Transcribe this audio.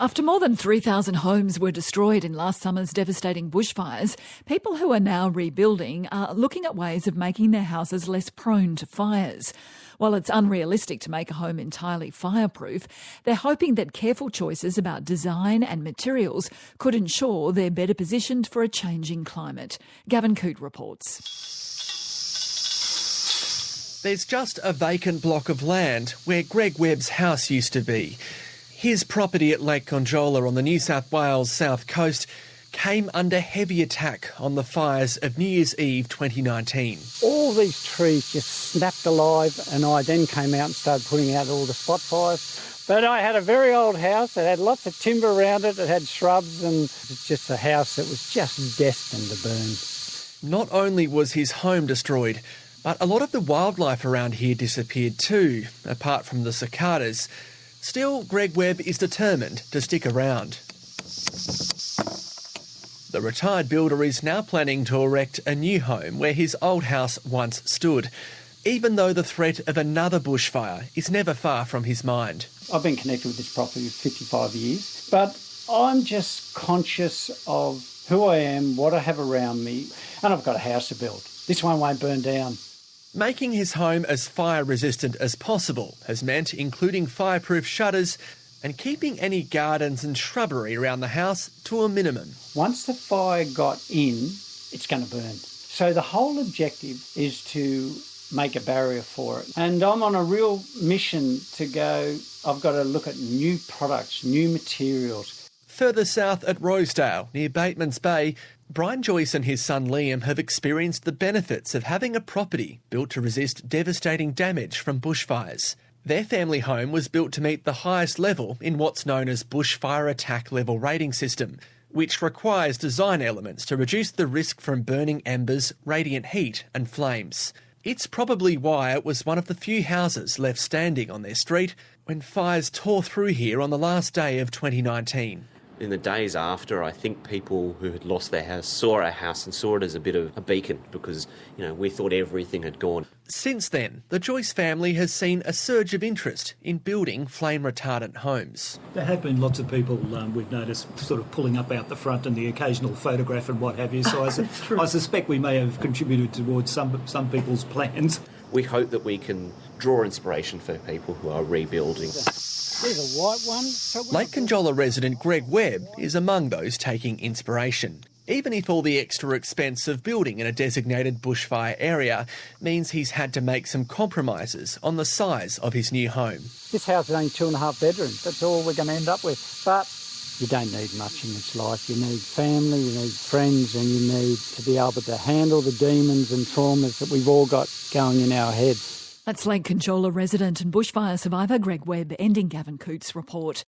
After more than 3,000 homes were destroyed in last summer's devastating bushfires, people who are now rebuilding are looking at ways of making their houses less prone to fires. While it's unrealistic to make a home entirely fireproof, they're hoping that careful choices about design and materials could ensure they're better positioned for a changing climate. Gavin Coote reports. There's just a vacant block of land where Greg Webb's house used to be. His property at Lake Conjola on the New South Wales south coast came under heavy attack on the fires of New Year's Eve 2019. All these trees just snapped alive, and I then came out and started putting out all the spot fires. But I had a very old house that had lots of timber around it, it had shrubs, and it's just a house that was just destined to burn. Not only was his home destroyed, but a lot of the wildlife around here disappeared too, apart from the cicadas. Still, Greg Webb is determined to stick around. The retired builder is now planning to erect a new home where his old house once stood, even though the threat of another bushfire is never far from his mind. I've been connected with this property for 55 years, but I'm just conscious of who I am, what I have around me, and I've got a house to build. This one won't burn down. Making his home as fire-resistant as possible has meant including fireproof shutters and keeping any gardens and shrubbery around the house to a minimum. Once the fire got in, it's going to burn. So the whole objective is to make a barrier for it. And I'm on a real mission to go, I've got to look at new products, new materials. Further south at Rosedale, near Bateman's Bay, Brian, Joyce and his son Liam have experienced the benefits of having a property built to resist devastating damage from bushfires. Their family home was built to meet the highest level in what's known as Bushfire Attack Level Rating System, which requires design elements to reduce the risk from burning embers, radiant heat and flames. It's probably why it was one of the few houses left standing on their street when fires tore through here on the last day of 2019. In the days after, I think people who had lost their house saw our house and saw it as a bit of a beacon because, we thought everything had gone. Since then, the Joyce family has seen a surge of interest in building flame-retardant homes. There have been lots of people, we've noticed, sort of pulling up out the front and the occasional photograph and what have you, so I suspect we may have contributed towards some people's plans. We hope that we can draw inspiration for people who are rebuilding. There's a white one. Lake Conjola resident Greg Webb is among those taking inspiration. Even if all the extra expense of building in a designated bushfire area means he's had to make some compromises on the size of his new home. This house is only 2.5 bedrooms. That's all we're going to end up with. But you don't need much in this life. You need family, you need friends, and you need to be able to handle the demons and traumas that we've all got going in our head. That's Lake Conjola resident and bushfire survivor Greg Webb ending Gavin Coote's report.